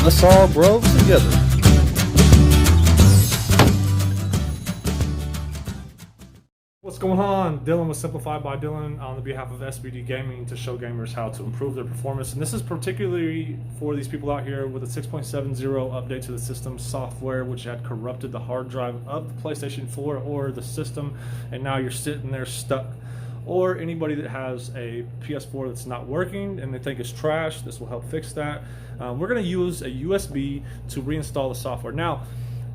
Let's all grow together. What's going on? Dylan with Simplified by Dylan on the behalf of SBD Gaming to show gamers how to improve their performance. And this is particularly for these people out here with a 6.70 update to the system software, which had corrupted the hard drive of the PlayStation 4 or the system, and now you're sitting there stuck. Or anybody that has a PS4 that's not working and they think it's trash, this will help fix that. We're going to use a USB to reinstall the software. Now,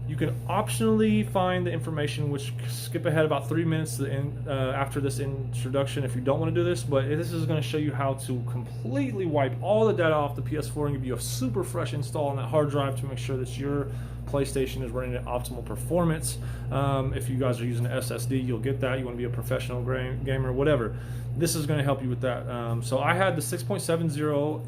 you can optionally find the information, which skip ahead about 3 minutes to the end, after this introduction if you don't want to do this, but this is going to show you how to completely wipe all the data off the PS4 and give you a super fresh install on that hard drive to make sure that your PlayStation is running at optimal performance. If you guys are using an SSD, you'll get that. You want to be a professional gamer, whatever. This is going to help you with that. So I had the 6.70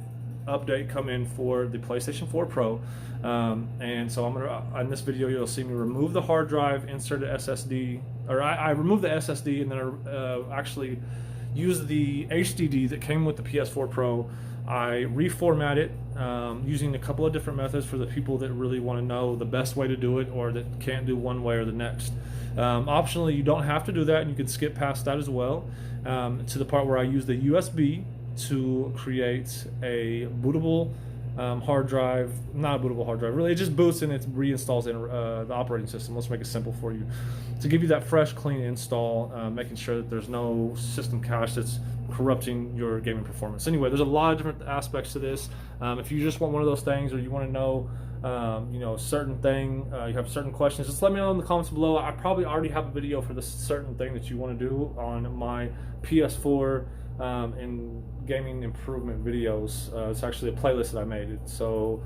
update come in for the PlayStation 4 Pro, and so I'm gonna in this video you'll see me remove the hard drive, insert the SSD, or I removed the SSD, and then I actually used the HDD that came with the PS4 Pro. I reformat it using a couple of different methods for the people that really want to know the best way to do it or that can't do one way or the next. Optionally, you don't have to do that, and you can skip past that as well, to the part where I use the USB to create a bootable hard drive. Not a bootable hard drive, really. It just boots and it reinstalls in the operating system. Let's make it simple for you to give you that fresh, clean install, making sure that there's no system cache that's corrupting your gaming performance. Anyway, there's a lot of different aspects to this. If you just want one of those things, or you want to know certain thing, you have certain questions, just let me know in the comments below. I probably already have a video for this certain thing that you want to do on my PS4 and gaming improvement videos. It's actually a playlist that I made. So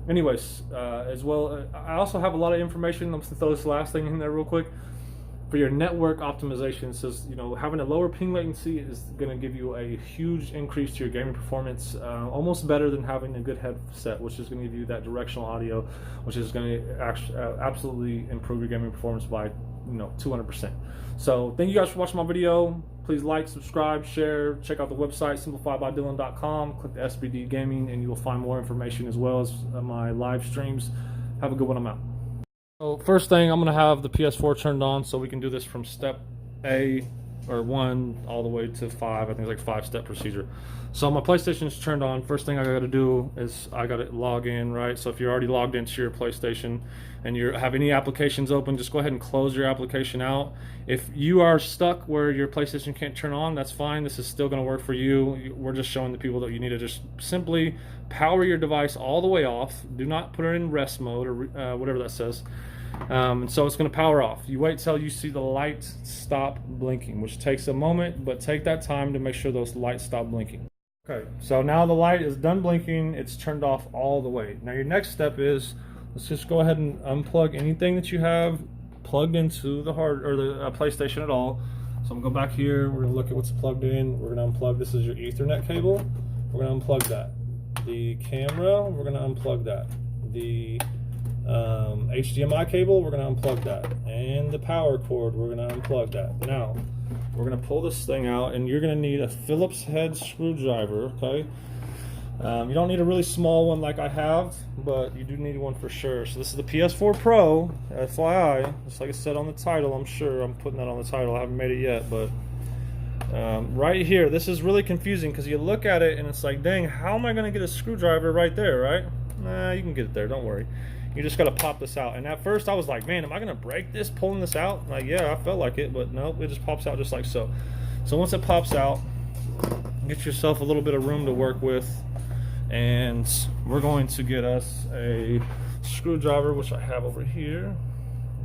anyways, as well, I also have a lot of information. I'm going to throw this last thing in there real quick. For your network optimization, says having a lower ping latency is going to give you a huge increase to your gaming performance, almost better than having a good headset, which is going to give you that directional audio, which is going to absolutely improve your gaming performance by 200%. So thank you guys for watching my video. Please like, subscribe, share, check out the website simplifiedbydylan.com, click the SBD Gaming, and you will find more information as well as my live streams. Have a good one. I'm out. So first thing, I'm going to have the PS4 turned on so we can do this from step A, or 1, all the way to 5. I think it's like 5-step procedure. So my PlayStation is turned on. First thing I got to do is I got to log in, right? So if you're already logged into your PlayStation and you have any applications open, just go ahead and close your application out. If you are stuck where your PlayStation can't turn on, that's fine. This is still going to work for you. We're just showing the people that you need to just simply power your device all the way off. Do not put it in rest mode or whatever that says. And so it's going to power off. You wait till you see the light stop blinking, which takes a moment, but take that time to make sure those lights stop blinking. Okay, so now the light is done blinking. It's turned off all the way. Now your next step is, let's just go ahead and unplug anything that you have plugged into the PlayStation at all. So I'm going to go back here. We're going to look at what's plugged in. We're going to unplug. This is your Ethernet cable. We're going to unplug that. The camera, we're going to unplug that. The HDMI cable, we're going to unplug that. And the power cord, we're going to unplug that. Now, we're going to pull this thing out, and you're going to need a Phillips head screwdriver, okay? You don't need a really small one like I have, but you do need one for sure. So this is the PS4 Pro, FYI. Just like I said on the title, I'm sure I'm putting that on the title. I haven't made it yet, but right here, this is really confusing because you look at it and it's like, dang, how am I going to get a screwdriver right there, right? Nah, you can get it there, don't worry. You just got to pop this out. And at first I was like, man, am I going to break this pulling this out? Like, yeah, I felt like it, but nope, it just pops out just like so. So once it pops out, get yourself a little bit of room to work with, and we're going to get us a screwdriver, which I have over here.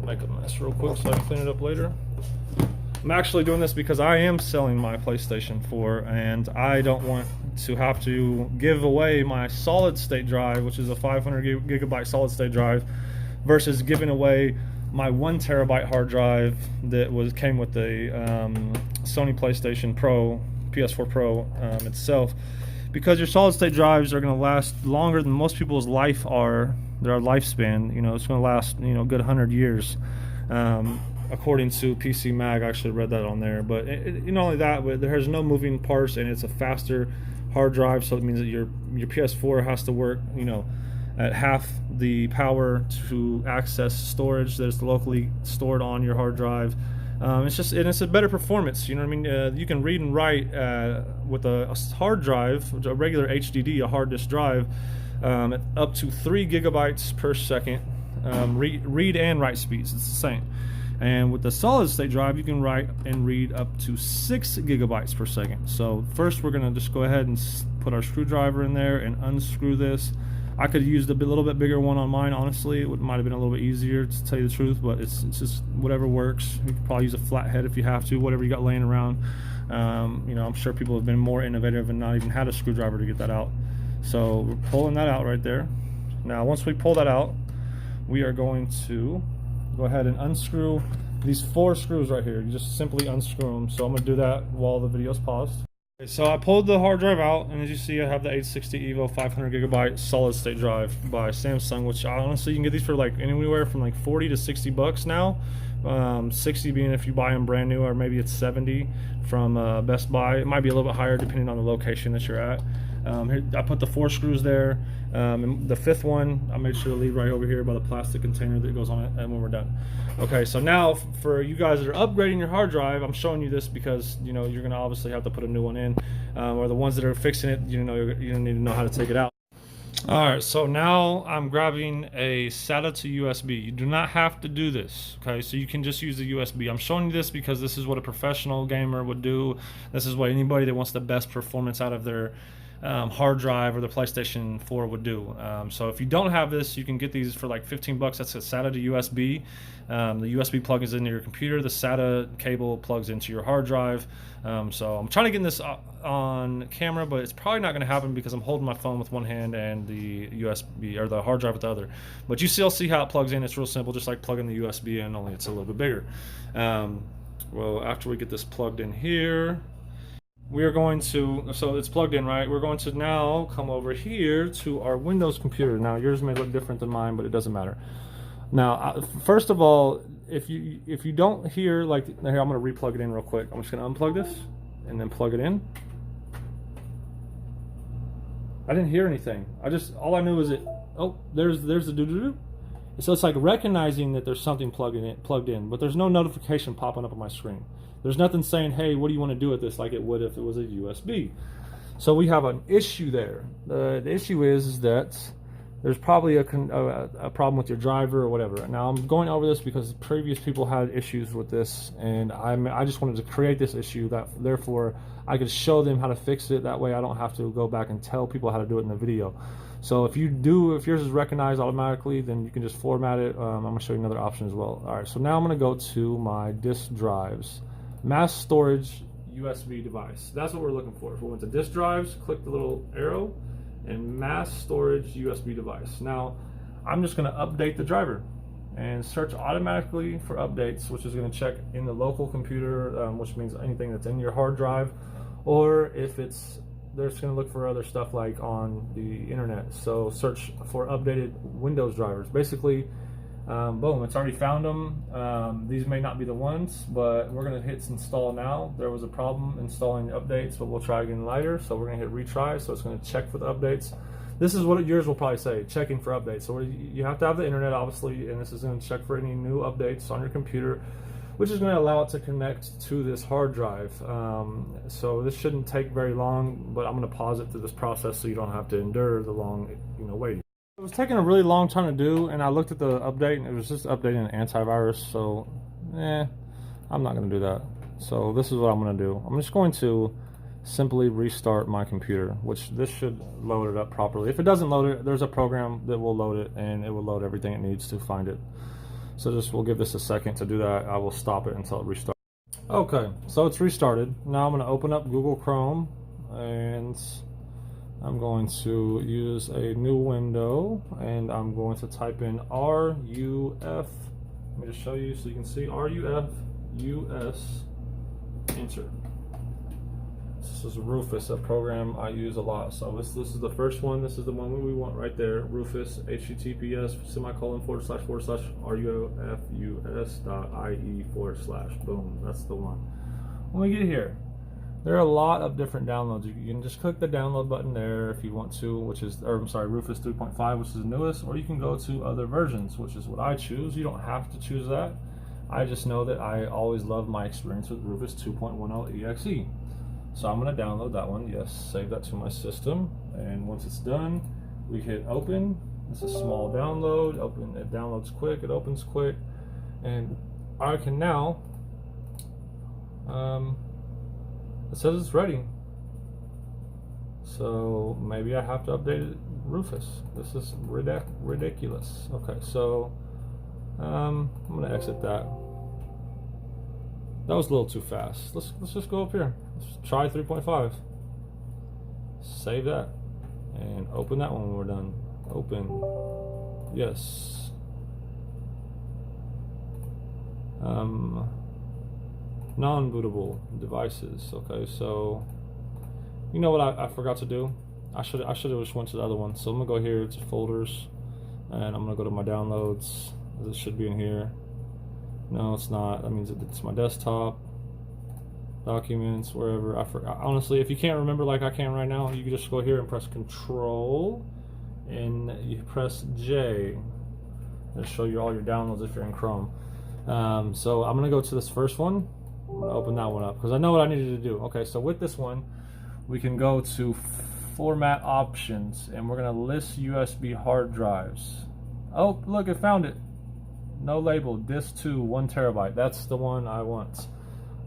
Make a mess real quick so I can clean it up later. I'm actually doing this because I am selling my PlayStation 4, and I don't want to have to give away my solid state drive, which is a 500 gigabyte solid state drive, versus giving away my 1 terabyte hard drive that came with the Sony PlayStation Pro, PS4 Pro itself. Because your solid state drives are going to last longer than most people's their lifespan. It's going to last a good 100 years. According to PC Mag, I actually read that on there. But not only that, but there's no moving parts, and it's a faster hard drive, so it means that your PS4 has to work at half the power to access storage that's locally stored on your hard drive. It's a better performance. You know what I mean? You can read and write with a hard drive, a regular HDD, a hard disk drive, up to 3 gigabytes per second. Read and write speeds, it's the same. And with the solid state drive, you can write and read up to 6 gigabytes per second. So first, we're gonna just go ahead and put our screwdriver in there and unscrew this. I could have used a little bit bigger one on mine, honestly. It might have been a little bit easier, to tell you the truth, but it's just whatever works. You could probably use a flathead if you have to, whatever you got laying around. You know, I'm sure people have been more innovative and not even had a screwdriver to get that out. So we're pulling that out right there. Now, once we pull that out, we are going to go ahead and unscrew these 4 screws right here. You just simply unscrew them. So I'm going to do that while the video's paused. Okay, so I pulled the hard drive out, and as you see, I have the 860 EVO 500 gigabyte solid state drive by Samsung, which honestly you can get these for like anywhere from like 40 to 60 bucks now. 60 being if you buy them brand new, or maybe it's 70 from Best Buy. It might be a little bit higher depending on the location that you're at. Here, I put the 4 screws there, and the 5th one I made sure to leave right over here by the plastic container that goes on it, and when we're done. Okay, so now for you guys that are upgrading your hard drive, I'm showing you this because you know you're gonna obviously have to put a new one in, or the ones that are fixing it, you know, you need to know how to take it out. Alright, so now I'm grabbing a SATA to USB. You do not have to do this, okay? So you can just use the USB. I'm showing you this because this is what a professional gamer would do. This is what anybody that wants the best performance out of their hard drive or the PlayStation 4 would do. So if you don't have this, you can get these for like 15 bucks. That's a SATA to USB. The USB plug is into your computer. The SATA cable plugs into your hard drive. So I'm trying to get this on camera, but it's probably not going to happen because I'm holding my phone with one hand and the USB or the hard drive with the other. But you still see how it plugs in. It's real simple, just like plugging the USB in, only it's a little bit bigger. Well, after we get this plugged in here, we are going to, so it's plugged in, right? We're going to now come over here to our Windows computer. Now yours may look different than mine, but it doesn't matter. Now, first of all, if you don't hear, like, here, I'm going to re-plug it in real quick. I'm just going to unplug this and then plug it in. I didn't hear anything. All I knew is oh, there's the doo-doo-doo. So it's like recognizing that there's something plugged in, but there's no notification popping up on my screen. There's nothing saying, hey, what do you want to do with this, like it would if it was a USB. So we have an issue there. The issue is that there's probably a problem with your driver or whatever. Now I'm going over this because previous people had issues with this, and I just wanted to create this issue that therefore I could show them how to fix it. That way I don't have to go back and tell people how to do it in the video. So if yours is recognized automatically, then you can just format it. I'm going to show you another option as well. All right, so now I'm going to go to my disk drives. Mass storage USB device. That's what we're looking for. If we went to disk drives, click the little arrow, and mass storage USB device. Now, I'm just going to update the driver and search automatically for updates, which is going to check in the local computer, which means anything that's in your hard drive, or if they're just going to look for other stuff like on the internet. So search for updated Windows drivers. Basically, boom, it's already found them. These may not be the ones, but we're going to hit install now. There was a problem installing updates, but we'll try again later. So we're going to hit retry. So it's going to check for the updates. This is what yours will probably say, checking for updates. So you have to have the internet, obviously, and this is going to check for any new updates on your computer, which is going to allow it to connect to this hard drive. So this shouldn't take very long, but I'm going to pause it through this process so you don't have to endure the long, waiting. It was taking a really long time to do, and I looked at the update, and it was just updating an antivirus, so I'm not going to do that. So this is what I'm going to do. I'm just going to simply restart my computer, which this should load it up properly. If it doesn't load it, there's a program that will load it, and it will load everything it needs to find it. So we'll give this a second to do that. I will stop it until it restarts. Okay, so it's restarted. Now I'm going to open up Google Chrome, and I'm going to use a new window, and I'm going to type in RUF. Let me just show you so you can see RUF US, enter. This is Rufus, a program I use a lot. So this is the first one. This is the one we want right there. Rufus, https://rufus.ie/. Boom, that's the one. When we get here, There are a lot of different downloads. You can just click the download button there if you want to, which is, or I'm sorry, Rufus 3.5, which is the newest, or you can go to other versions, which is what I choose. You don't have to choose that. I just know that I always love my experience with Rufus 2.10 EXE. So I'm going to download that one. Yes, save that to my system. And once it's done, we hit open. It's a small download. Open. It downloads quick. It opens quick. And I can now, it says it's ready. So maybe I have to update it. Rufus. This is ridiculous. Okay, so I'm going to exit that. That was a little too fast. Let's just go up here. Let's try 3.5. Save that. And open that one when we're done. Open. Yes. Non-bootable devices. Okay, so you know what I forgot to do? I should have just went to the other one. So I'm gonna go here to folders, and I'm gonna go to my downloads. This should be in here. No, it's not. That means it's my desktop, documents, wherever. I forgot. Honestly, if you can't remember like I can right now, you can just go here and press Control, and you press J. It'll show you all your downloads if you're in Chrome. So I'm gonna go to this first one. I'm gonna open that one up because I know what I needed to do. Okay, so with this one, we can go to Format Options, and we're gonna list USB hard drives. Oh, look, it found it. No label, disk 2, 1 terabyte. That's the one I want.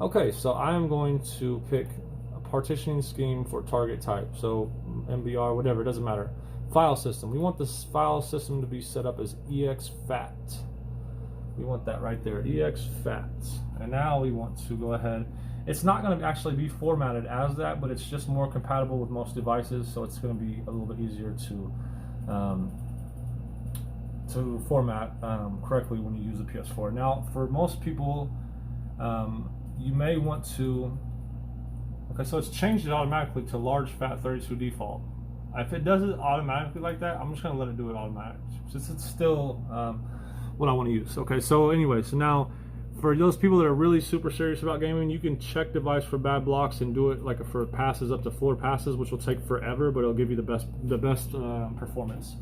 Okay, so I'm going to pick a partitioning scheme for target type. So MBR, whatever, it doesn't matter. File system. We want this file system to be set up as exFAT. We want that right there, exFAT. And now we want to go ahead. It's not going to actually be formatted as that, but it's just more compatible with most devices, so it's going to be a little bit easier to format correctly when you use the PS4. Now, for most people, you may want to. Okay, so it's changed it automatically to large fat 32 default. If it does it automatically like that, I'm just going to let it do it automatically, since it's still what I want to use. Okay, so anyway, so now for those people that are really super serious about gaming, you can check device for bad blocks and do it like for passes up to 4 passes, which will take forever, but it'll give you the best performance.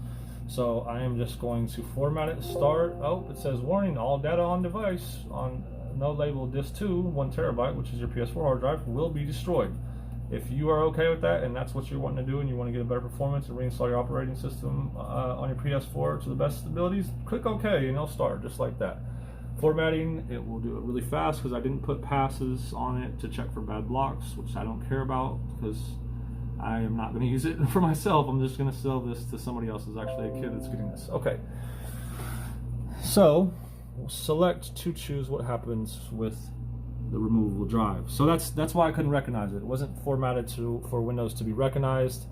So I am just going to format it. Start. Oh, it says warning: all data on device on no label disk 2, 1 terabyte, which is your PS4 hard drive, will be destroyed. If you are okay with that, and that's what you're wanting to do, and you want to get a better performance and reinstall your operating system on your PS4 to the best abilities, click OK and it'll start just like that. Formatting, it will do it really fast because I didn't put passes on it to check for bad blocks, which I don't care about because I am not going to use it for myself. I'm just going to sell this to somebody else. There's actually a kid that's getting this. Okay. So, we'll select to choose what happens with the removable drive. So that's why I couldn't recognize it. It wasn't formatted for Windows to be recognized.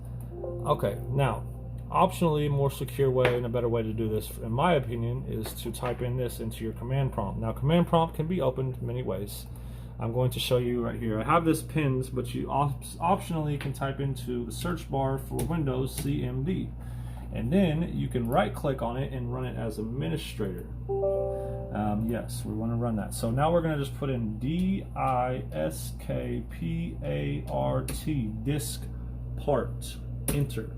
Okay, now, optionally, more secure way and a better way to do this, in my opinion, is to type in this into your command prompt. Now, command prompt can be opened many ways. I'm going to show you right here. I have this pinned, but you optionally can type into the search bar for Windows CMD. And then you can right click on it and run it as administrator. Yes, we want to run that. So now we're going to just put in DISKPART, disk part, enter.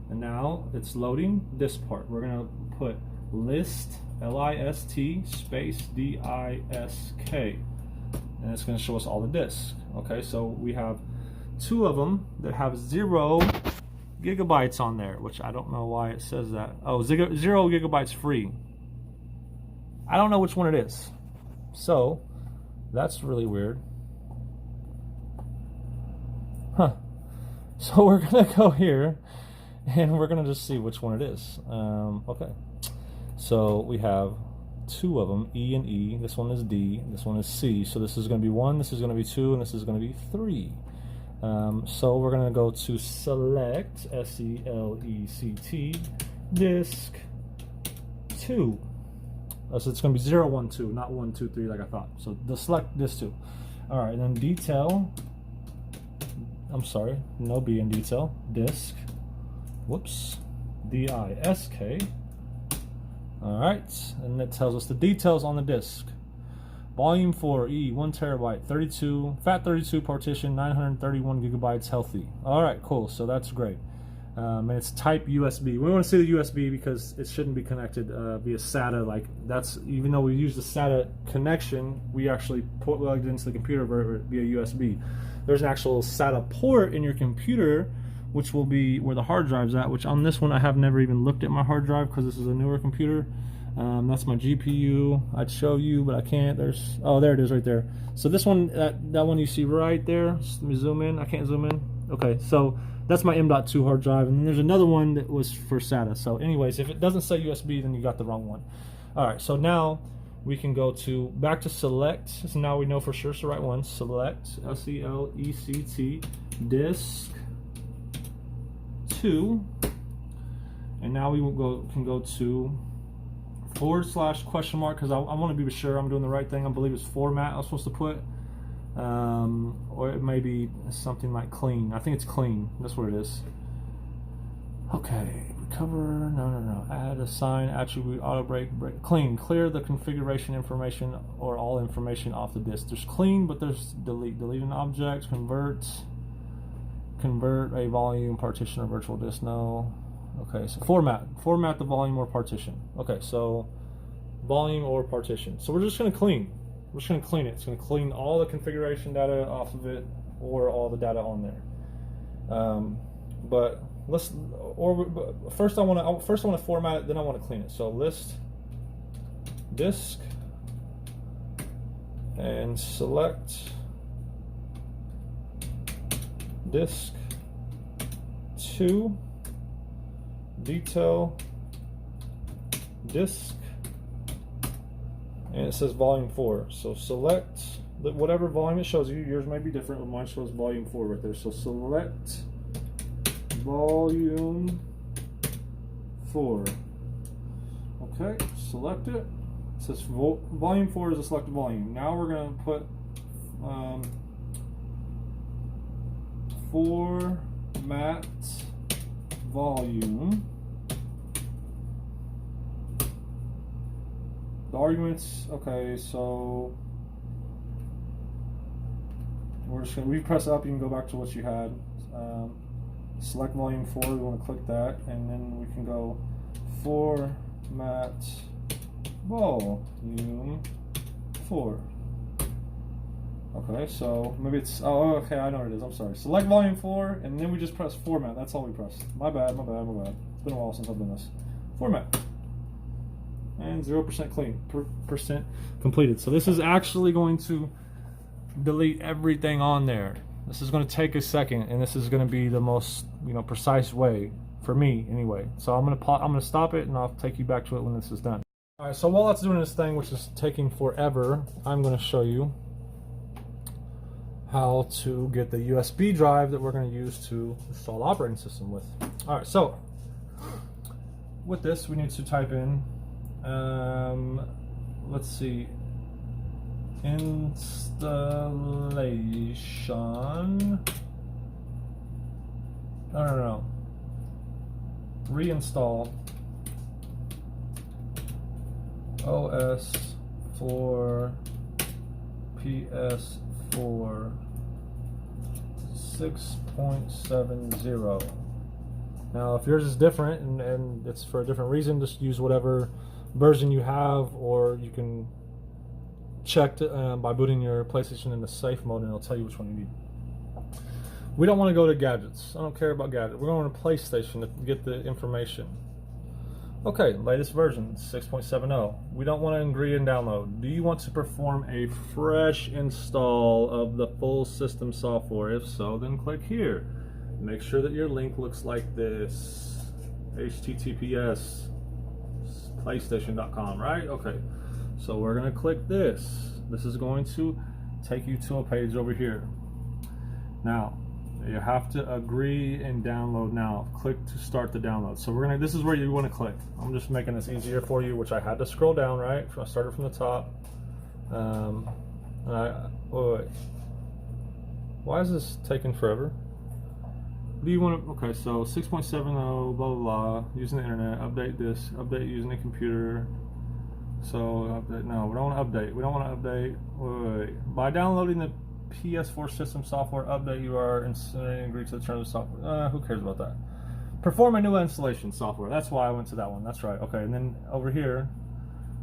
And now it's loading this part. We're going to put list, L-I-S-T, space D-I-S-K. And it's going to show us all the disks. Okay, so we have 2 of them that have 0 gigabytes on there, which I don't know why it says that. Oh, 0 gigabytes free. I don't know which one it is. So, that's really weird. Huh. So we're going to go here and we're going to just see which one it is. Okay. So we have 2 of them, E and E. This one is D, this one is C. So this is going to be 1, this is going to be 2, and this is going to be 3. So we're going to go to select, S-E-L-E-C-T, disk 2. So it's going to be 0, 1, 2, not 1, 2, 3 like I thought. So select disk 2. All right, and then detail. I'm sorry, no B in detail. Disk. Whoops. D-I-S-K. All right, and it tells us the details on the disk. Volume 4, E, 1 terabyte, 32, FAT32 partition, 931 gigabytes healthy. All right, cool. So that's great. And it's type USB. We want to see the USB because it shouldn't be connected via SATA. Like that's, even though we use the SATA connection, we actually plugged into the computer via USB. There's an actual SATA port in your computer, which will be where the hard drive's at. Which on this one I have never even looked at my hard drive because this is a newer computer. That's my GPU. I'd show you, but I can't. There's, oh, there it is right there. So this one, that one you see right there. Let me zoom in. I can't zoom in. Okay, so that's my M.2 hard drive, and then there's another one that was for SATA. So anyways, if it doesn't say USB, then you got the wrong one. All right, so now we can go to back to select. So now we know for sure it's the right one. Select, S-E-L-E-C-T, disk 2, and now we will can go to / question mark because I want to be sure I'm doing the right thing. I believe it's format I was supposed to put. Or it may be something like clean. I think it's clean. That's what it is. Okay, recover. No. Add, assign, attribute, auto break. Clean. Clear the configuration information or all information off the disk. There's clean, but there's delete. Delete an object. Convert a volume, partition, or virtual disk. No. Okay, so format the volume or partition. Okay, so volume or partition. So we're just going to clean. We're just going to clean it. It's going to clean all the configuration data off of it or all the data on there. But first I want to format it, then I want to clean it. So list disk and select disk 2 detail disk. And it says volume 4. So select whatever volume it shows you. Yours may be different, but mine shows volume 4 right there. So select volume 4. Okay, select it. It says volume 4 is a selected volume. Now we're going to put format volume. The arguments, okay, so we're just gonna, we press up, you can go back to what you had. Select volume 4, we want to click that, and then we can go format volume 4. Okay, so maybe it's, oh, okay, I know what it is, I'm sorry. Select volume 4, and then we just press format, that's all we press. My bad. It's been a while since I've done this. Format. And 0% clean, percent completed. So this is actually going to delete everything on there. This is going to take a second, and this is going to be the most, precise way for me anyway. So I'm going to stop it, and I'll take you back to it when this is done. All right. So while it's doing this thing, which is taking forever, I'm going to show you how to get the USB drive that we're going to use to install the operating system with. All right. So with this, we need to type in. Let's see, installation, no, reinstall OS for PS4 6.70. Now if yours is different and it's for a different reason, just use whatever version you have, or you can check by booting your PlayStation into safe mode and it'll tell you which one you need. We don't want to go to gadgets. I don't care about gadgets. We're going to PlayStation to get the information. Okay, latest version 6.70. We don't want to agree and download. Do you want to perform a fresh install of the full system software? If so, then click here. Make sure that your link looks like this. HTTPS PlayStation.com, right? Okay, so we're going to click this. This is going to take you to a page over here. Now, you have to agree and download now. Click to start the download. So we're gonna, this is where you want to click. I'm just making this easier for you, which I had to scroll down, right? I started from the top. Wait. Why is this taking forever? Do you want to, okay, so 6.70, blah, blah, blah, using the internet, update this, update using the computer, So update. No, we don't want to update. We don't want to update. Wait. By downloading the PS4 system software update, you are agreed to the terms of software. Who cares about that? Perform a new installation software. That's why I went to that one. That's right. Okay, and then over here,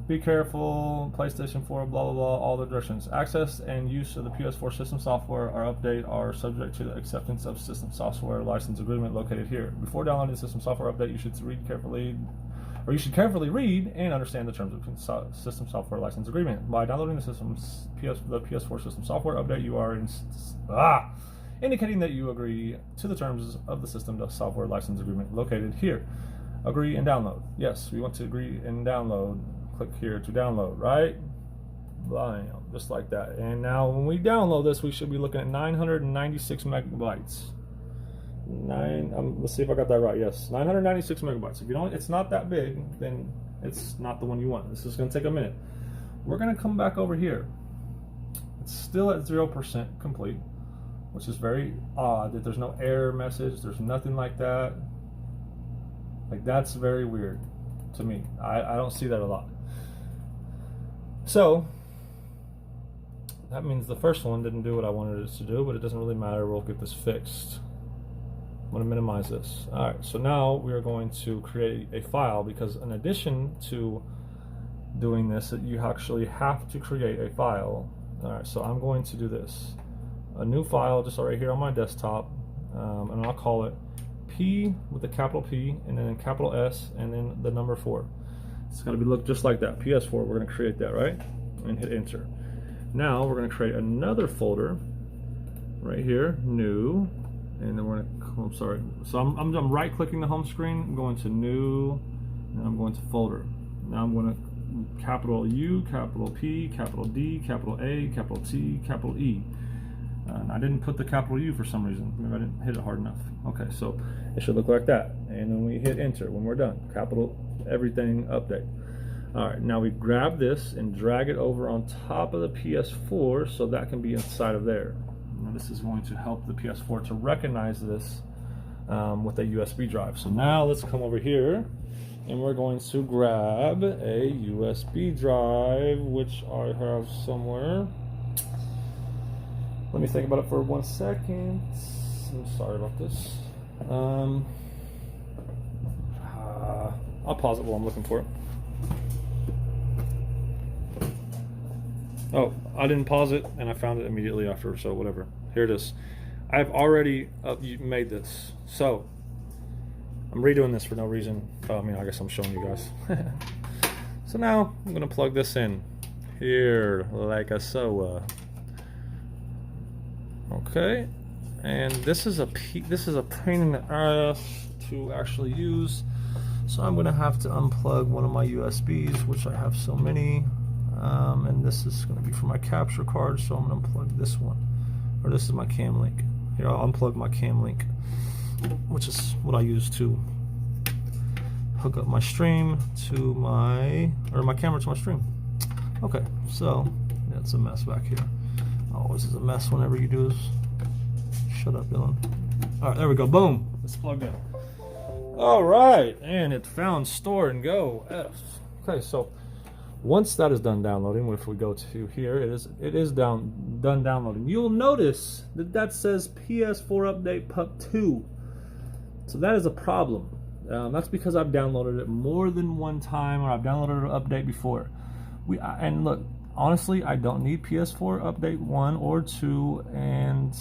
be careful. PlayStation 4, blah blah blah. All the directions. Access and use of the PS4 system software or update are subject to the acceptance of system software license agreement located here. Before downloading the system software update, you should carefully read and understand the terms of system software license agreement. By downloading the PS4 system software update, you are indicating that you agree to the terms of the system software license agreement located here. Agree and download. Yes, we want to agree and download. Click here to download, right? Bam, just like that. And now when we download this, we should be looking at 996 megabytes. Let's see if I got that right. Yes, 996 megabytes. If you don't, it's not that big, then it's not the one you want. This is going to take a minute. We're going to come back over here. It's still at 0% complete, which is very odd that there's no error message. There's nothing like that. Like, that's very weird to me. I don't see that a lot. So that means the first one didn't do what I wanted it to do, but it doesn't really matter. We'll get this fixed. I'm going to minimize this. All right, so now we are going to create a file, because in addition to doing this, you actually have to create a file. All right, so I'm going to do this. A new file just right here on my desktop, and I'll call it P with a capital P and then a capital S and then the number 4. It's got to be look just like that. PS4, we're going to create that, right? And hit enter. Now we're going to create another folder right here, new, and then we're going to, I'm sorry. So I'm right clicking the home screen, I'm going to new, and I'm going to folder. Now I'm going to capital U, capital P, capital D, capital A, capital T, capital E. And I didn't put the capital U for some reason. Maybe I didn't hit it hard enough. Okay, so it should look like that. And then we hit enter when we're done. Capital everything update. All right, now we grab this and drag it over on top of the PS4 so that can be inside of there. Now this is going to help the PS4 to recognize this with a USB drive. So now let's come over here and we're going to grab a USB drive, which I have somewhere. Let me think about it for 1 second. I'm sorry about this. I'll pause it while I'm looking for it. Oh, I didn't pause it and I found it immediately after, so whatever. Here it is. I've already made this. So, I'm redoing this for no reason. I mean, I guess I'm showing you guys. So now, I'm going to plug this in here like so. Okay, and this is a pain in the ass to actually use, so I'm gonna have to unplug one of my USBs, which I have so many, and this is gonna be for my capture card, so I'm gonna unplug this one, or this is my cam link. Here, I'll unplug my cam link, which is what I use to hook up my stream to my camera to my stream. Okay, so yeah, it's a mess back here. Always is a mess whenever you do this. Shut up, Dylan. All right, there we go. Boom. It's plugged in. All right, and it found store and go. Okay, so once that is done downloading, if we go to here, it is done downloading. You'll notice that says PS4 Update Pup 2. So that is a problem. That's because I've downloaded it more than one time, or I've downloaded an update before. And look. Honestly, I don't need PS4 Update 1 or 2, and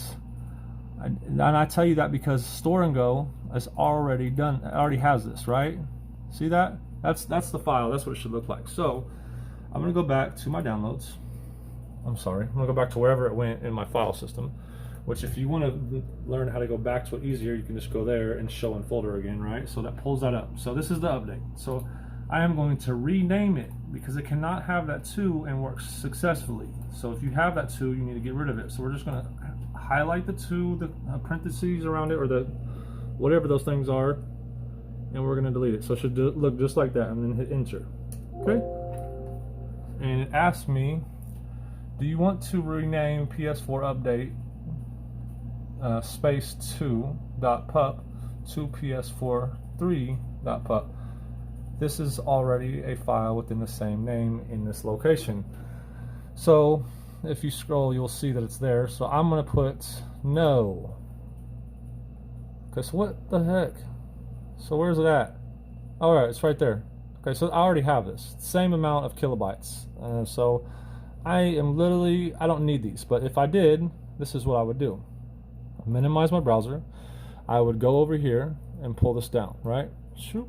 I tell you that because Store and Go is already done. It already has this, right? See that? That's the file. That's what it should look like. So I'm gonna go back to my downloads. I'm sorry. I'm gonna go back to wherever it went in my file system. Which, if you want to learn how to go back to it easier, you can just go there and show in folder again, right? So that pulls that up. So this is the update. So I am going to rename it because it cannot have that 2 and work successfully. So if you have that 2, you need to get rid of it. So we're just going to highlight the 2, the parentheses around it, or the whatever those things are, and we're going to delete it. So it should look just like that, and then hit enter. Okay? And it asks me, do you want to rename PS4 Update space 2.pup to PS4 3.pup? this is already a file within the same name in this location. So if you scroll, you'll see that it's there. So I'm going to put no. Okay, so what the heck? So where's it at? All right, it's right there. Okay, so I already have this. Same amount of kilobytes. So I am literally, I don't need these. But if I did, this is what I would do. Minimize my browser. I would go over here and pull this down, right? Shoot.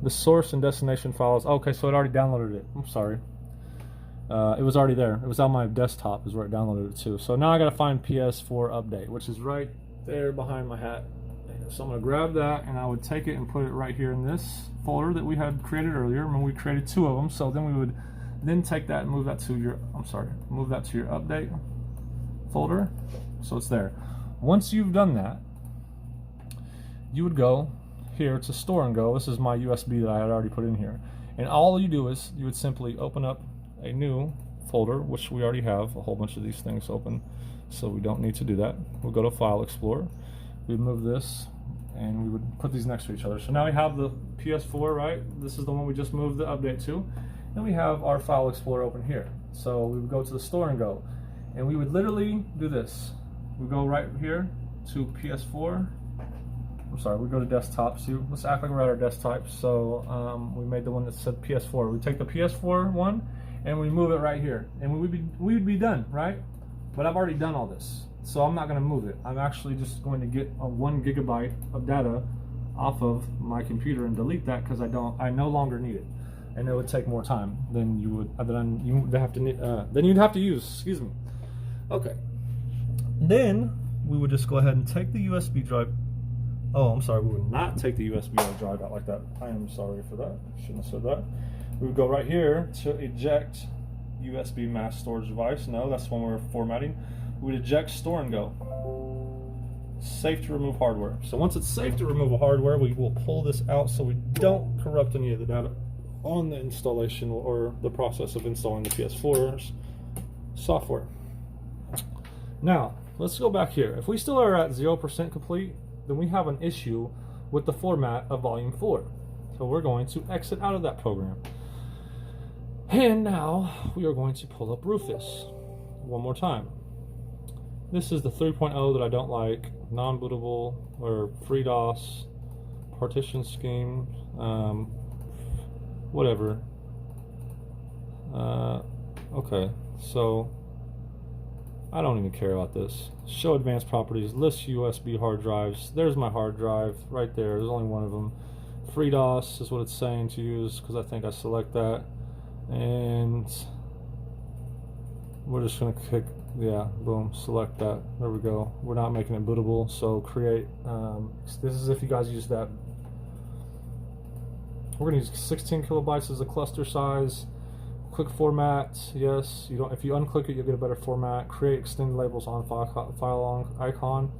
The source and destination files. Okay, so it already downloaded it. I'm sorry. It was already there. It was on my desktop is where it downloaded it to. So now I got to find PS4 update, which is right there behind my hat. So I'm going to grab that and I would take it and put it right here in this folder that we had created earlier. Remember, we created 2 of them. So then we would then take that and move that to your, move that to your update folder. So it's there. Once you've done that, you would go here to store and go. This is my USB that I had already put in here. And all you do is you would simply open up a new folder, which we already have a whole bunch of these things open, so we don't need to do that. We'll go to File Explorer. We'd move this and we would put these next to each other. So now we have the PS4, right? This is the one we just moved the update to. Then we have our File Explorer open here. So we would go to the store and go. And we would literally do this. We go right here to PS4. I'm sorry, we go to desktop. So let's act like we're at our desktop. So we made the one that said PS4. We take the PS4 one and we move it right here. And we would be done, right? But I've already done all this. So I'm not going to move it. I'm actually just going to get a 1 gigabyte of data off of my computer and delete that because I no longer need it. And it would take more time than you would you'd have to use, excuse me. Okay. Then we would just go ahead and take the USB drive. Oh, I'm sorry, we would not take the USB drive out like that. I am sorry for that. Shouldn't have said that. We would go right here to eject USB mass storage device. No, that's when we're formatting. We would eject store and go. Safe to remove hardware. So once it's safe to remove a hardware, we will pull this out so we don't corrupt any of the data on the installation or the process of installing the PS4's software. Now, let's go back here. If we still are at 0% complete, then we have an issue with the format of volume 4. So we're going to exit out of that program. And now we are going to pull up Rufus one more time. This is the 3.0 that I don't like, non-bootable or FreeDOS, partition scheme, whatever. Okay, so I don't even care about this. Show advanced properties, list USB hard drives. There's my hard drive right there. There's only one of them. FreeDOS is what it's saying to use because I think I select that. And we're just going to click, yeah, boom, select that. There we go. We're not making it bootable, so create. This is if you guys use that. We're going to use 16 kilobytes as a cluster size. Click format, yes. You don't. If you unclick it, you'll get a better format. Create extended labels on file icon.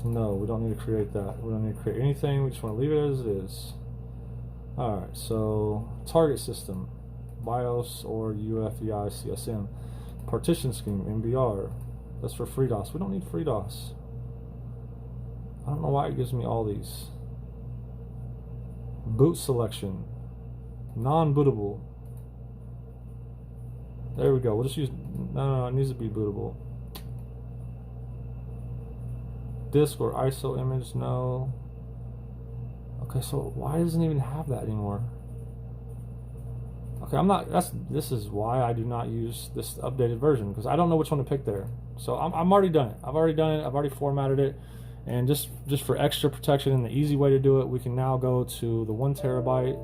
No, we don't need to create that. We don't need to create anything. We just want to leave it as it is. All right. So target system, BIOS or UEFI CSM. Partition scheme, MBR. That's for FreeDOS. We don't need FreeDOS. I don't know why it gives me all these. Boot selection, non-bootable. There we go. We'll just use, no, it needs to be bootable. Disk or ISO image, no. Okay, so why doesn't it even have that anymore? Okay, this is why I do not use this updated version, because I don't know which one to pick there. So I'm already done it. I've already formatted it. And just for extra protection and the easy way to do it, we can now go to the 1 terabyte.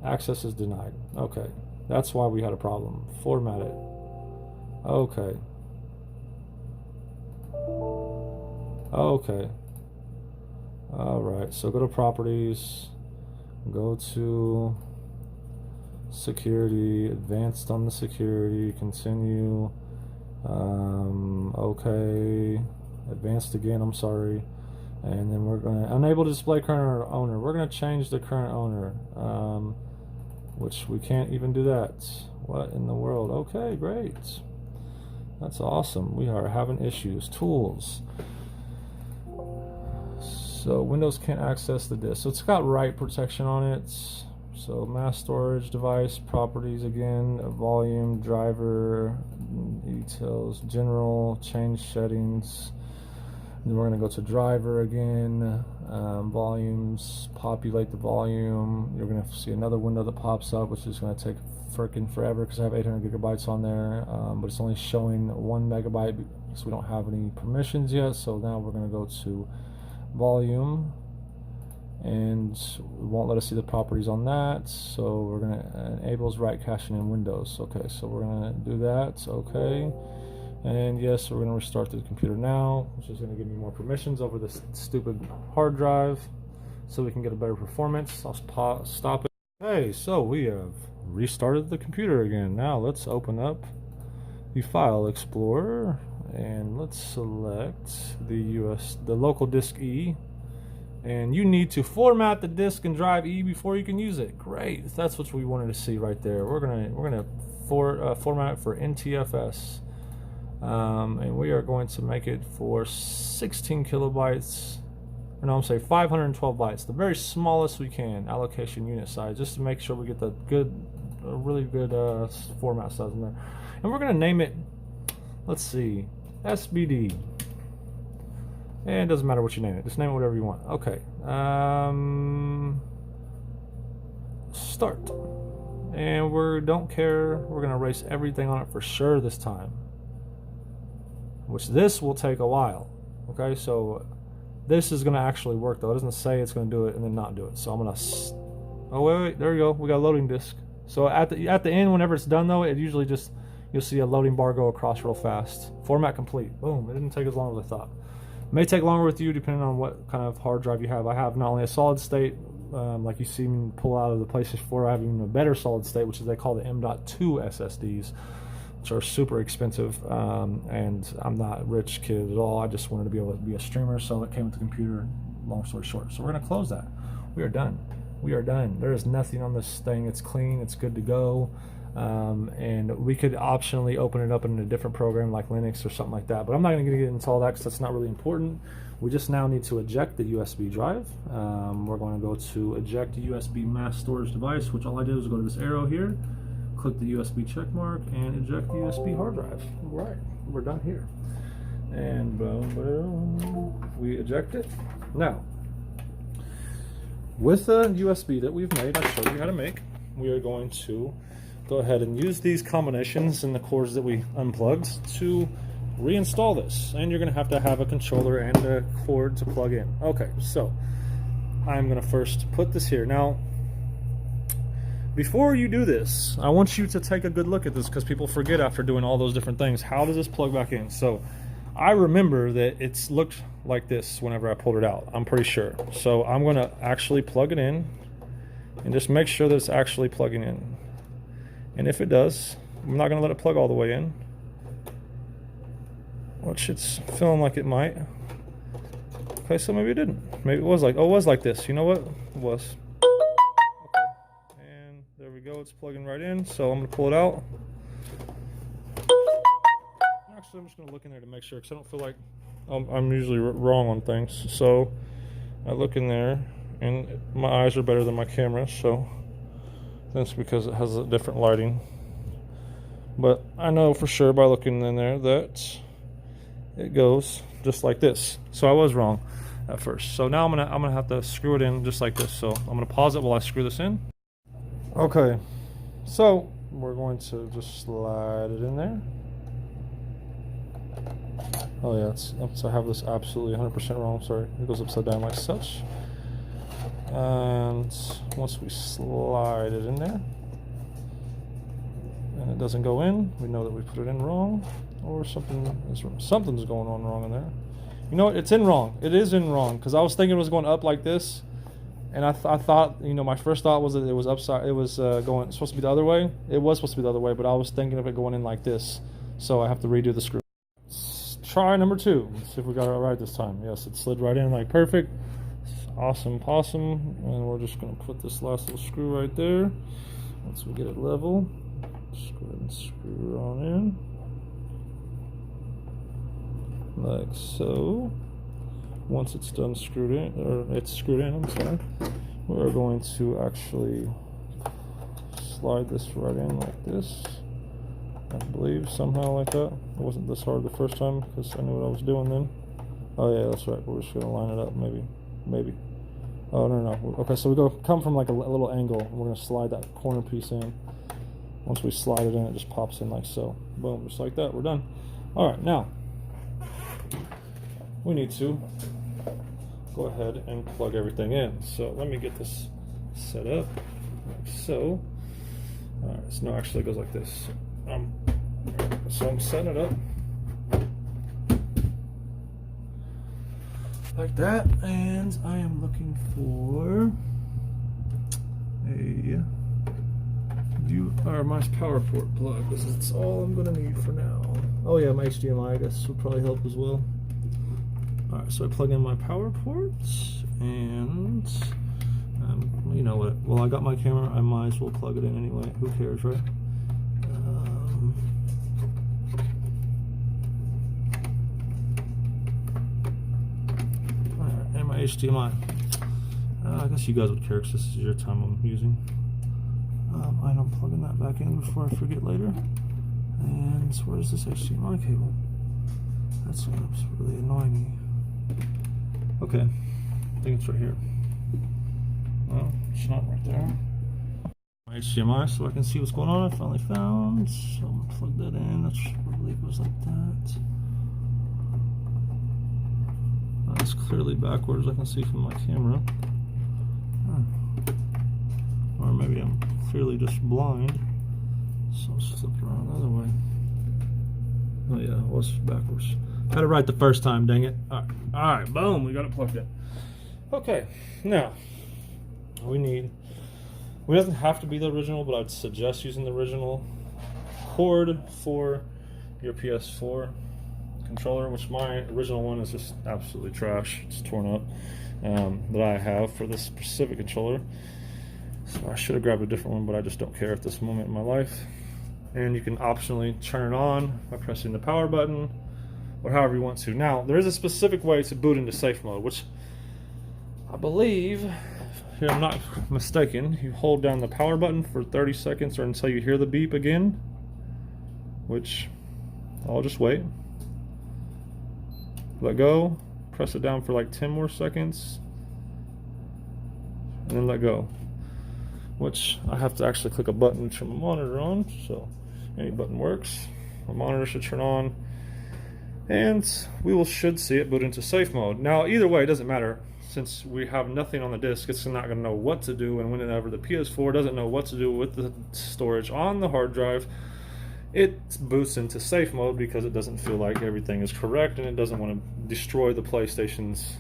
Access is denied. Okay, that's why we had a problem. Format it. Okay. Okay. All right, so go to properties, go to security, advanced on the security, continue. Okay. Advanced again, I'm sorry. And then we're going to unable to display current owner. We're going to change the current owner, which we can't even do that. What in the world? Okay, great. That's awesome. We are having issues. Tools. So Windows can't access the disk. So it's got write protection on it. So mass storage device, properties again, volume, driver, details, general, change settings. Then we're going to go to driver again, volumes, populate the volume. You're going to see another window that pops up, which is going to take freaking forever because I have 800 gigabytes on there, but it's only showing 1 megabyte because we don't have any permissions yet. So now we're going to go to volume, and it won't let us see the properties on that. So we're going to enables write caching in Windows. Okay, so we're going to do that. Okay. And yes, we're going to restart the computer now, which is going to give me more permissions over this stupid hard drive so we can get a better performance. I'll stop it. Okay, so we have restarted the computer again. Now let's open up the File Explorer and let's select the local disk E. And you need to format the disk and drive E before you can use it. Great, that's what we wanted to see right there. We're gonna format it for NTFS. And we are going to make it for 16 kilobytes, or no, I'm saying 512 bytes, the very smallest we can, allocation unit size, just to make sure we get the really good format size in there. And we're going to name it, let's see, SBD. And it doesn't matter what you name it, just name it whatever you want. Okay, start. And we don't care, we're going to erase everything on it for sure this time, which this will take a while. Okay, so this is going to actually work though. It doesn't say it's going to do it and then not do it. So I'm going to, oh wait, there you go. We got a loading disk. So at the end, whenever it's done though, it usually just, you'll see a loading bar go across real fast. Format complete. Boom. It didn't take as long as I thought. It may take longer with you depending on what kind of hard drive you have. I have not only a solid state, like you see me pull out of the PlayStation 4, I have even a better solid state, which is they call the M.2 SSDs. Which are super expensive, and I'm not a rich kid at all. I just wanted to be able to be a streamer, so it came with the computer. Long story short, so we're gonna close that. We are done. We are done. There is nothing on this thing. It's clean. It's good to go. And we could optionally open it up in a different program like Linux or something like that. But I'm not gonna get into all that because that's not really important. We just now need to eject the USB drive. We're going to go to eject the USB mass storage device, which all I did was go to this arrow here. Click the USB check mark and eject the USB hard drive. All right, we're done here. And boom, boom, we eject it. Now, with the USB that we've made, I showed you how to make, we are going to go ahead and use these combinations and the cords that we unplugged to reinstall this. And you're going to have a controller and a cord to plug in. Okay, so I'm going to first put this here. Now, before you do this, I want you to take a good look at this because people forget after doing all those different things. How does this plug back in? So I remember that it's looked like this whenever I pulled it out. I'm pretty sure. So I'm going to actually plug it in and just make sure that it's actually plugging in. And if it does, I'm not going to let it plug all the way in, which it's feeling like it might. Okay, so maybe it didn't. Maybe it was like, oh, it was like this. You know what? It was. There we go, it's plugging right in, so I'm going to pull it out. Actually, I'm just going to look in there to make sure, because I don't feel like I'm usually wrong on things. So I look in there, and my eyes are better than my camera, so that's because it has a different lighting. But I know for sure by looking in there that it goes just like this. So I was wrong at first. So now I'm gonna have to screw it in just like this. So I'm going to pause it while I screw this in. Okay, so we're going to just slide it in there. Oh yeah, I have this absolutely 100% wrong. Sorry, it goes upside down like such. And once we slide it in there, and it doesn't go in, we know that we put it in wrong, or something's going on wrong in there. You know what? It's in wrong. It is in wrong because I was thinking it was going up like this. And I thought, you know, my first thought was that it was upside. It was going supposed to be the other way. It was supposed to be the other way, but I was thinking of it going in like this. So I have to redo the screw. Let's try number 2. Let's see if we got it right this time. Yes, it slid right in like perfect. Awesome possum. And we're just going to put this last little screw right there. Once we get it level, just go ahead and screw it on in. Like so. once it's done screwed in, or it's screwed in, I'm sorry, we're going to actually slide this right in like this. I believe somehow like that. It wasn't this hard the first time because I knew what I was doing then. Oh yeah, that's right. We're just gonna line it up, maybe. Oh no. Okay, so we come from like a little angle. And we're gonna slide that corner piece in. Once we slide it in, it just pops in like so. Boom, just like that. We're done. All right, now we need to go ahead and plug everything in. So let me get this set up like so. All right, so no, actually it goes like this. So I'm setting it up like that, and I am looking for a my power port plug. This is all I'm gonna need for now. Oh yeah, my HDMI I guess would probably help as well. All right, so I plug in my power ports, and you know what? Well, I got my camera. I might as well plug it in anyway. Who cares, right? And my HDMI. I guess you guys would care because this is your time I'm using. I'm plugging that back in before I forget later. And so where's this HDMI cable? That's what's really annoying me. Okay, I think it's right here. Well, it's not right there. My HDMI, so I can see what's going on. I finally found. So I'm gonna plug that in. That's probably goes like that. That's clearly backwards. I can see from my camera. Or maybe I'm clearly just blind. So let's flip it around the other way. Oh yeah, it was backwards. Had it right the first time, dang it. Alright, boom, we got it plugged in. Okay, now it doesn't have to be the original, but I'd suggest using the original cord for your PS4 controller, which my original one is just absolutely trash. It's torn up, that I have for this specific controller. So I should have grabbed a different one, but I just don't care at this moment in my life. And you can optionally turn it on by pressing the power button, or however you want to. Now, there is a specific way to boot into safe mode, which I believe, if I'm not mistaken, you hold down the power button for 30 seconds or until you hear the beep again, which I'll just wait. Let go, press it down for like 10 more seconds, and then let go. Which I have to actually click a button to turn my monitor on, so any button works. My monitor should turn on, and we should see it boot into safe mode. Now, either way, it doesn't matter. Since we have nothing on the disk, it's not going to know what to do, and whenever the PS4 doesn't know what to do with the storage on the hard drive, it boots into safe mode because it doesn't feel like everything is correct, and it doesn't want to destroy the PlayStation's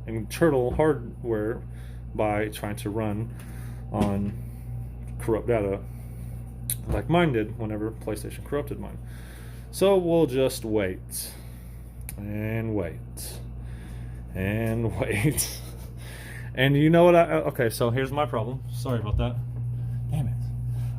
internal hardware by trying to run on corrupt data like mine did whenever PlayStation corrupted mine. So we'll just wait and wait and wait. And you know what okay, so here's my problem. Sorry about that. Damn it.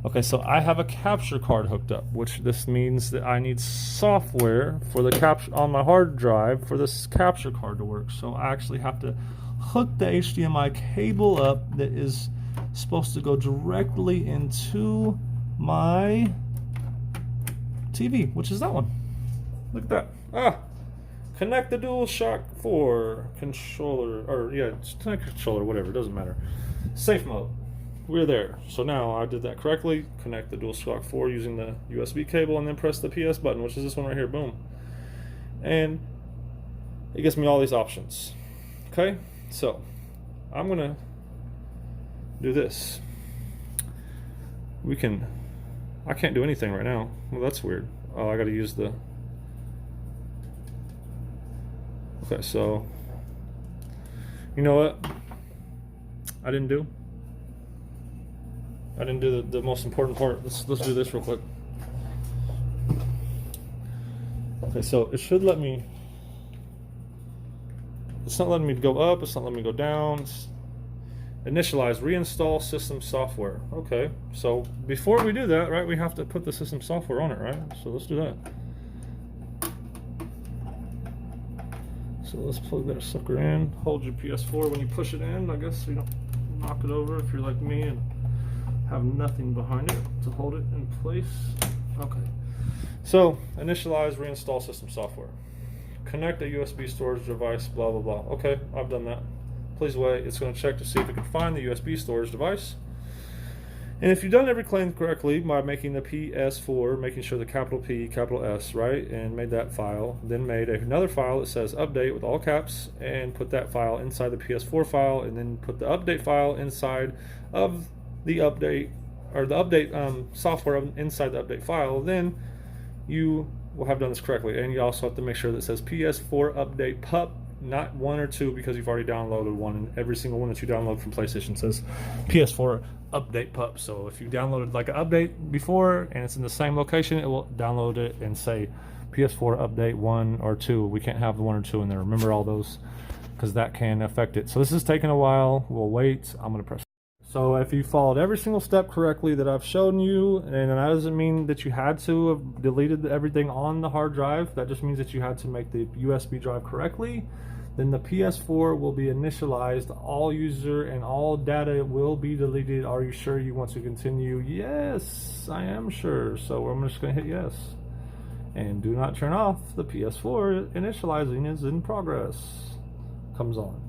Okay, so I have a capture card hooked up, which this means that I need software for the capture on my hard drive for this capture card to work. So I actually have to hook the HDMI cable up that is supposed to go directly into my TV, which is that one. Look at that. Connect the DualShock 4 controller, or yeah, just connect controller, whatever, it doesn't matter. Safe mode. We're there. So now I did that correctly. Connect the DualShock 4 using the USB cable, and then press the PS button, which is this one right here. Boom. And it gives me all these options. Okay, so I'm gonna do this. I can't do anything right now. Well, that's weird. Oh, I gotta use the, okay, so you know what I didn't do the most important part. Let's do this real quick. Okay, so it should let me, it's not letting me go up, it's not letting me go down. Initialize, reinstall system software. Okay, so before we do that, right, we have to put the system software on it, right? So let's do that. So let's plug that sucker in. Hold your PS4 when you push it in, I guess, so you don't knock it over if you're like me and have nothing behind it to hold it in place. Okay. So, initialize, reinstall system software. Connect a USB storage device, blah, blah, blah. Okay, I've done that. Please wait. It's going to check to see if it can find the USB storage device. And if you've done every claim correctly by making the PS4, making sure the capital P, capital S, right, and made that file, then made another file that says update with all caps, and put that file inside the PS4 file, and then put the update file inside of the update, or the update software inside the update file, then you will have done this correctly. And you also have to make sure that it says PS4 update pup, not 1 or 2, because you've already downloaded one, and every single one that you download from PlayStation says PS4 update pup. So if you downloaded like an update before and it's in the same location, it will download it and say PS4 update 1 or 2. We can't have the 1 or 2 in there. Remember all those, because that can affect it. So this is taking a while. We'll wait. I'm going to press. So if you followed every single step correctly that I've shown you, and that doesn't mean that you had to have deleted everything on the hard drive, that just means that you had to make the USB drive correctly, then the PS4 will be initialized, all user and all data will be deleted. Are you sure you want to continue? Yes, I am sure. So I'm just going to hit yes. And do not turn off. The PS4 initializing is in progress. Comes on.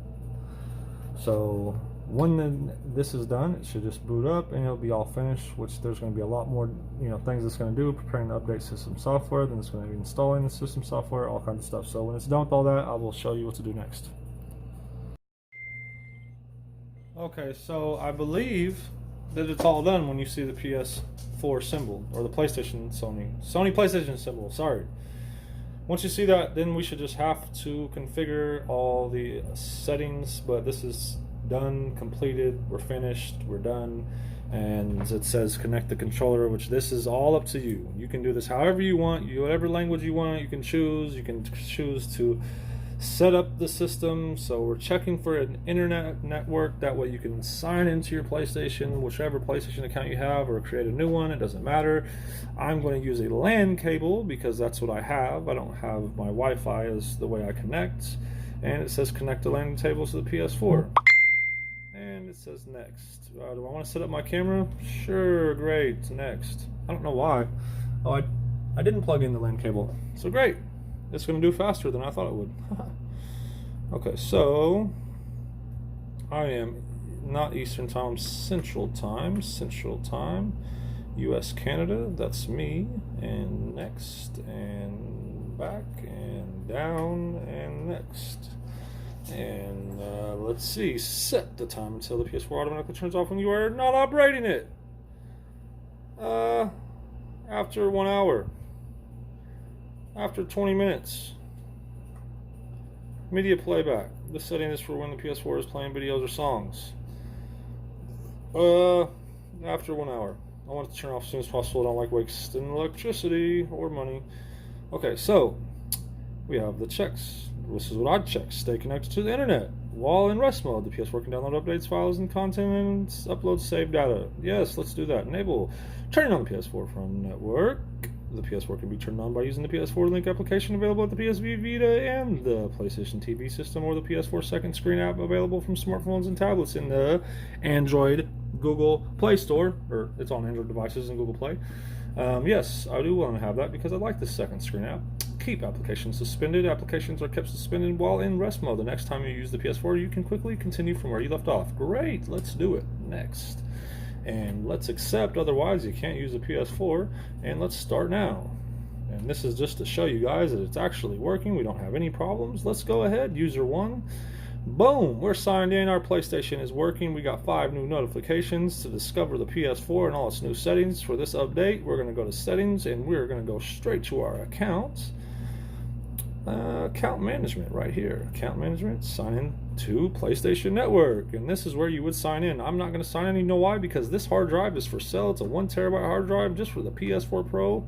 So when this is done, it should just boot up and it'll be all finished, which there's going to be a lot more things it's going to do, preparing to update system software, then it's going to be installing the system software, all kinds of stuff. So when it's done with all that, I will show you what to do next. Okay, so I believe that it's all done when you see the PS4 symbol, or the PlayStation Sony PlayStation symbol, sorry. Once you see that, then we should just have to configure all the settings, but this is done, completed, we're finished, we're done, and it says connect the controller, which this is all up to you. You can do this however you want, whatever language you want, you can choose to set up the system. So we're checking for an internet network, that way you can sign into your PlayStation, whichever PlayStation account you have, or create a new one, it doesn't matter. I'm going to use a LAN cable because that's what I have. I don't have my Wi-Fi as the way I connect, and it says connect the LAN cable to the PS4. And it says next. Do I want to set up my camera? Sure, great, next. I don't know why. Oh, I didn't plug in the LAN cable. So great. It's going to do faster than I thought it would. Okay, so I am not Eastern Time, Central Time. US, Canada, that's me. And next, and back, and down, and next. And let's see, set the time until the PS4 automatically turns off when you are not operating it. After 1 hour. After 20 minutes. Media playback. This setting is for when the PS4 is playing videos or songs. After 1 hour. I want it to turn off as soon as possible. I don't like wasting electricity or money. Okay, so we have the checks. This is what I'd check. Stay connected to the internet. While in rest mode, the PS4 can download updates, files, and content, and upload saved data. Yes, let's do that. Enable turning on the PS4 from network. The PS4 can be turned on by using the PS4 Link application available at the PSV Vita and the PlayStation TV system, or the PS4 second screen app available from smartphones and tablets in the Android Google Play Store, or it's on Android devices and Google Play. Yes, I do want to have that because I like this second screen app. Keep applications suspended. Applications are kept suspended while in rest mode. The next time you use the PS4, you can quickly continue from where you left off. Great, let's do it. Next. And let's accept, otherwise you can't use the PS4. And let's start now. And this is just to show you guys that it's actually working. We don't have any problems. Let's go ahead. User 1. Boom, we're signed in. Our PlayStation is working. We got 5 new notifications to discover the PS4 and all its new settings. For this update, we're going to go to settings and we're going to go straight to our accounts. Account management right here. Account management, sign in to PlayStation Network. And this is where you would sign in. I'm not going to sign in. You know why? Because this hard drive is for sale. It's a 1 terabyte hard drive just for the PS4 Pro.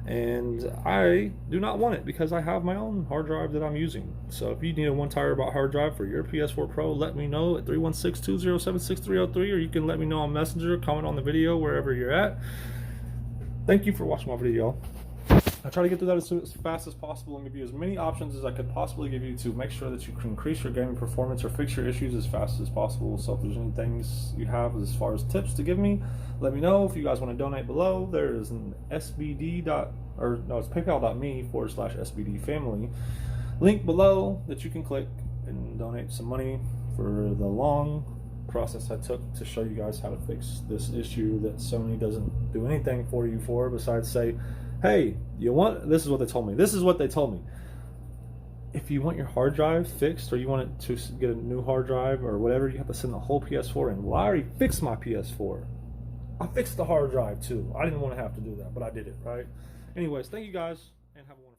And I do not want it because I have my own hard drive that I'm using. So if you need a 1 terabyte hard drive for your PS4 Pro, let me know at 316-207-6303, or you can let me know on Messenger, comment on the video, wherever you're at. Thank you for watching my video. I try to get through that as fast as possible and give you as many options as I could possibly give you to make sure that you can increase your gaming performance or fix your issues as fast as possible. So if there's any things you have as far as tips to give me, let me know. If you guys want to donate below, there is an it's paypal.me/SBD family link below that you can click and donate some money for the long process I took to show you guys how to fix this issue that Sony doesn't do anything for you for besides say, hey, this is what they told me. This is what they told me. If you want your hard drive fixed or you want it to get a new hard drive or whatever, you have to send the whole PS4 in. Well, I already fixed my PS4. I fixed the hard drive too. I didn't want to have to do that, but I did it, right? Anyways, thank you guys and have a wonderful